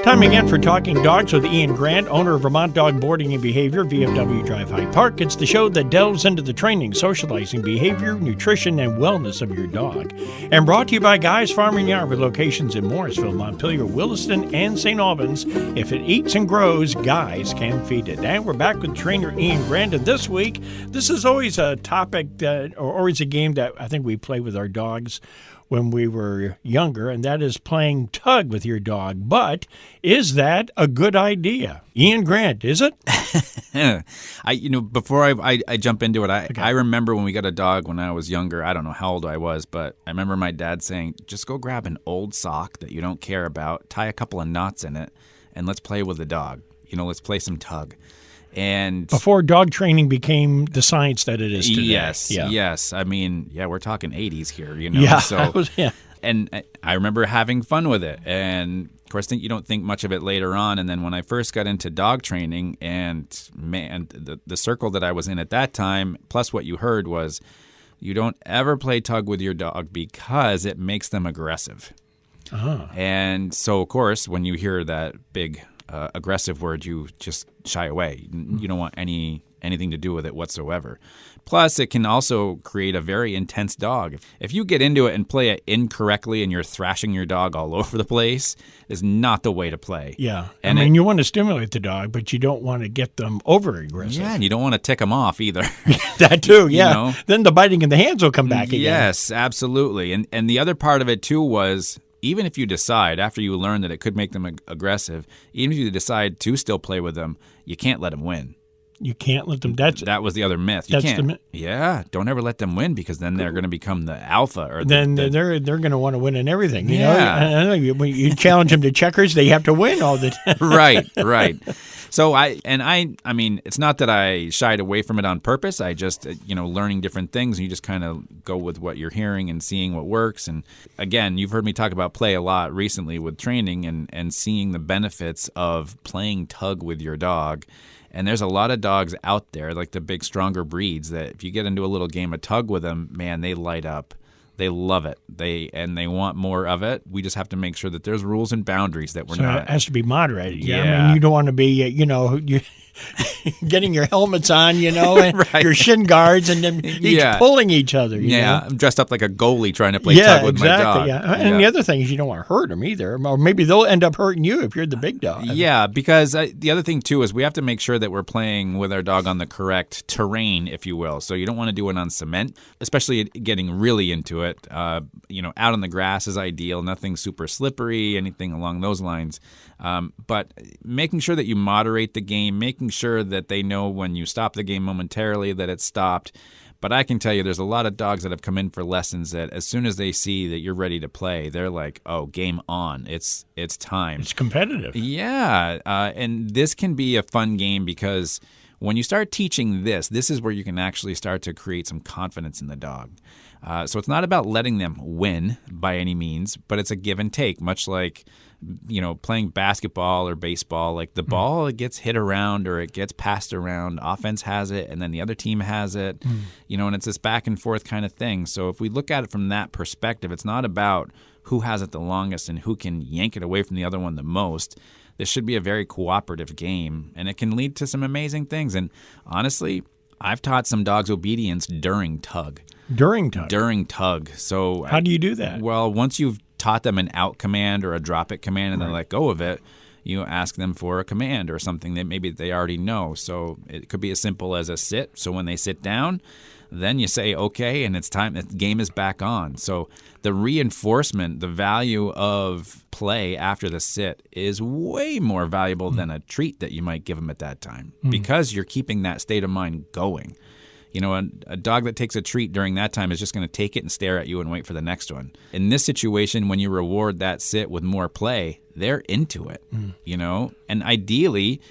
Time again for Talking Dogs with Ian Grant, owner of Vermont Dog Boarding and Behavior, VFW Drive Hyde Park. It's the show that delves into the training, socializing, behavior, nutrition, and wellness of your dog. And brought to you by Guy's Farm and Yard with locations in Morrisville, Montpelier, Williston, and St. Albans. If it eats and grows, Guy's can feed it. And we're back with trainer Ian Grant. And this week, this is always a topic or always a game that I think we play with our dogs when we were younger, and that is playing tug with your dog. But is that a good idea? Ian Grant, is it? Before I jump into it, I remember when we got a dog when I was younger. I don't know how old I was, but I remember my dad saying, just go grab an old sock that you don't care about, tie a couple of knots in it, and let's play with the dog. Let's play some tug. And before dog training became the science that it is today. Yes. I mean, we're talking 80s here, Yeah. So, and I remember having fun with it. And, of course, you don't think much of it later on. And then when I first got into dog training, and, man, the circle that I was in at that time, plus what you heard was, you don't ever play tug with your dog because it makes them aggressive. Uh-huh. And so, of course, when you hear that big aggressive word, you just shy away. You don't want anything to do with it whatsoever. Plus, it can also create a very intense dog. If you get into it and play it incorrectly and you're thrashing your dog all over the place, is not the way to play. Yeah. And you want to stimulate the dog, but you don't want to get them over-aggressive. Yeah, and you don't want to tick them off either. That too, yeah. Then the biting in the hands will come back again. Yes, absolutely. And the other part of it, too, was even if you decide, after you learn that it could make them aggressive, even if you decide to still play with them, you can't let them win. You can't let them. That was the other myth. You can't. Yeah, don't ever let them win because then they're going to become the alpha. Or then they're going to want to win in everything. You know, when you challenge them to checkers, they have to win all the time. Right. So I mean, it's not that I shied away from it on purpose. I just, learning different things, and you just kind of go with what you're hearing and seeing what works. And again, you've heard me talk about play a lot recently with training and seeing the benefits of playing tug with your dog. And there's a lot of dogs out there, like the big, stronger breeds, that if you get into a little game of tug with them, man, they light up. They love it. They want more of it. We just have to make sure that there's rules and boundaries that we're not. It has to be moderated. Yeah. I mean, you don't want to be, you getting your helmets on, and right. your shin guards, and then each pulling each other. You know? I'm dressed up like a goalie trying to play tug with my dog. Yeah, and the other thing is you don't want to hurt them either, or maybe they'll end up hurting you if you're the big dog. Yeah, because the other thing too is we have to make sure that we're playing with our dog on the correct terrain, if you will. So you don't want to do it on cement, especially getting really into it. Out on the grass is ideal. Nothing super slippery, anything along those lines. But making sure that you moderate the game, making sure that they know when you stop the game momentarily that it's stopped. But I can tell you there's a lot of dogs that have come in for lessons that as soon as they see that you're ready to play, they're like, oh, game on. It's time. It's competitive. Yeah. And this can be a fun game because when you start teaching this is where you can actually start to create some confidence in the dog. So it's not about letting them win by any means, but it's a give and take, much like playing basketball or baseball. Like the ball, it gets hit around or it gets passed around. Offense has it, and then the other team has it. And it's this back and forth kind of thing. So if we look at it from that perspective, it's not about who has it the longest and who can yank it away from the other one the most. This should be a very cooperative game, and it can lead to some amazing things. And honestly, I've taught some dogs obedience during tug. During tug. So how do you do that? Well, once you've taught them an out command or a drop it command and they let go of it, you ask them for a command or something that maybe they already know. So it could be as simple as a sit. So when they sit down, then you say, okay, and it's time. The game is back on. So the reinforcement, the value of play after the sit is way more valuable than a treat that you might give them at that time because you're keeping that state of mind going. A dog that takes a treat during that time is just going to take it and stare at you and wait for the next one. In this situation, when you reward that sit with more play, they're into it, And ideally,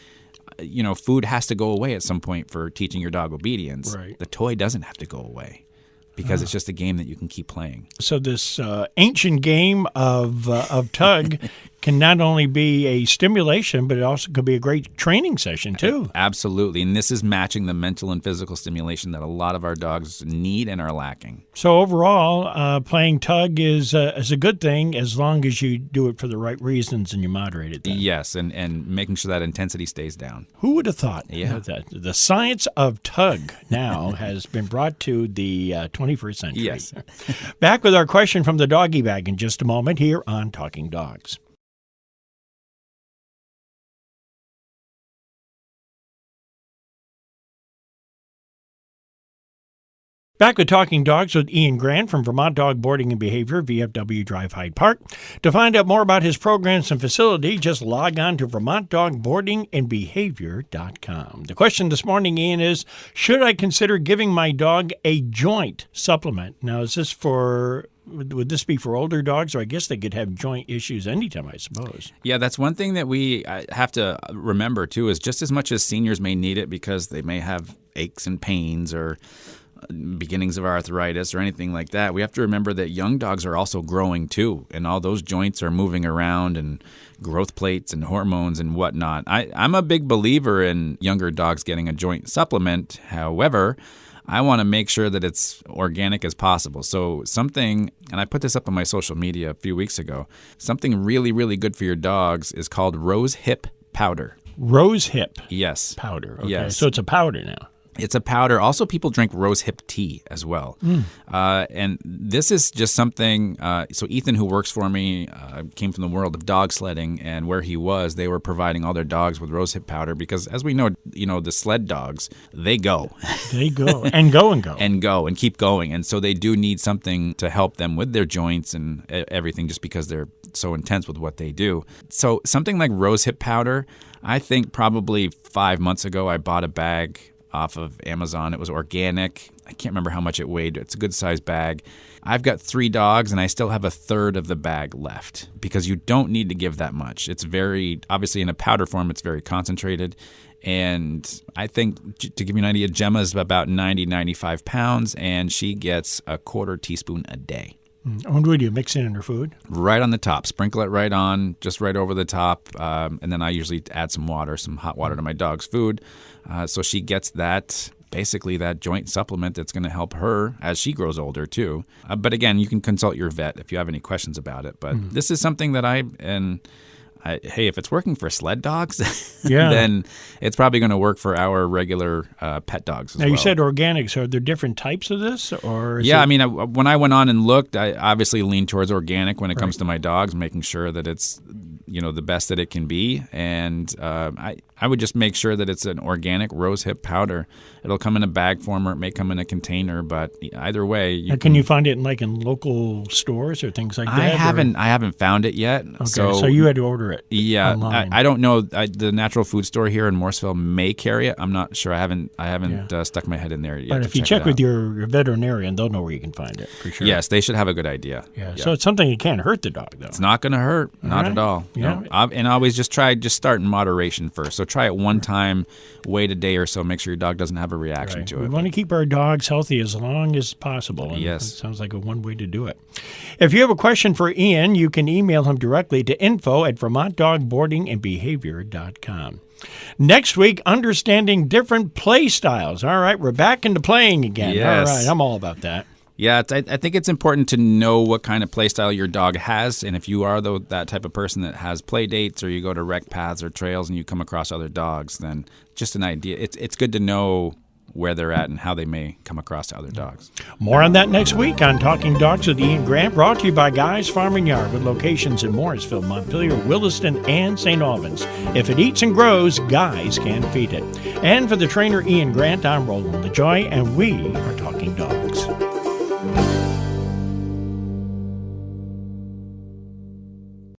food has to go away at some point for teaching your dog obedience. Right. The toy doesn't have to go away because it's just a game that you can keep playing. So this ancient game of tug can not only be a stimulation, but it also could be a great training session, too. Absolutely. And this is matching the mental and physical stimulation that a lot of our dogs need and are lacking. So overall, playing tug is a good thing as long as you do it for the right reasons and you moderate it then. Yes, and making sure that intensity stays down. Who would have thought that the science of tug now has been brought to the 21st century? Yes. Back with our question from the doggy bag in just a moment here on Talking Dogs. Back with Talking Dogs with Ian Grant from Vermont Dog Boarding and Behavior, VFW Drive Hyde Park. To find out more about his programs and facility, just log on to VermontDogBoardingAndBehavior.com. The question this morning, Ian, is, should I consider giving my dog a joint supplement? Now, is this would this be for older dogs, or I guess they could have joint issues anytime, I suppose? Yeah, that's one thing that we have to remember, too, is just as much as seniors may need it because they may have aches and pains or beginnings of arthritis or anything like that, we have to remember that young dogs are also growing too, and all those joints are moving around and growth plates and hormones and whatnot. I'm a big believer in younger dogs getting a joint supplement. However, I want to make sure that it's organic as possible. So something, and I put this up on my social media a few weeks ago, something really, really good for your dogs is called rose hip powder. Rose hip? Yes. Powder. Okay. Yes. So it's a powder now. It's a powder. Also, people drink rose hip tea as well. And this is just something, so Ethan, who works for me, came from the world of dog sledding, and where he was, they were providing all their dogs with rose hip powder because, as we know, the sled dogs, they go. They go and go and go. And go and keep going. And so they do need something to help them with their joints and everything just because they're so intense with what they do. So something like rose hip powder, I think probably 5 months ago, I bought a bag off of Amazon. It was organic. I can't remember how much it weighed. It's a good sized bag. I've got 3 dogs and I still have a third of the bag left because you don't need to give that much. It's very, obviously in a powder form, it's very concentrated. And I think, to give you an idea, Gemma's about 95 pounds and she gets a quarter teaspoon a day. What do you mix it in her food? Right on the top. Sprinkle it right on, just right over the top. And then I usually add some water, some hot water to my dog's food. So she gets that, basically that joint supplement that's going to help her as she grows older too. But again, you can consult your vet if you have any questions about it. But this is something that hey, if it's working for sled dogs, then it's probably going to work for our regular pet dogs as well. Now, you said organic, so are there different types of this? Or I mean, when I went on and looked, I obviously lean towards organic when it comes to my dogs, making sure that it's the best that it can be. And I would just make sure that it's an organic rose hip powder. It'll come in a bag form or it may come in a container, but either way. Can you find it in local stores or things like that? I haven't found it yet. Okay, so you had to order it. Yeah, online. I don't know. The natural food store here in Morrisville may carry it. I'm not sure. I haven't stuck my head in there yet. But if you check with your veterinarian, they'll know where you can find it for sure. Yes, they should have a good idea. Yeah. So it's something that can't hurt the dog, though. It's not going to hurt, not at all. Yeah. No. And always just start in moderation first. So try it one time, wait a day or so, make sure your dog doesn't have a reaction to it. We want to keep our dogs healthy as long as possible. And yes. That sounds like one way to do it. If you have a question for Ian, you can email him directly to info@VermontDogBoardingAndBehavior.com. Next week, understanding different play styles. All right, we're back into playing again. Yes. All right, I'm all about that. Yeah, I think it's important to know what kind of play style your dog has, and if you are that type of person that has play dates or you go to rec paths or trails and you come across other dogs, then just an idea. It's good to know where they're at and how they may come across to other dogs. More on that next week on Talking Dogs with Ian Grant, brought to you by Guy's Farm and Yard with locations in Morrisville, Montpelier, Williston, and St. Albans. If it eats and grows, Guy's can feed it. And for the trainer Ian Grant, I'm Roland LaJoy, and we are Talking Dogs.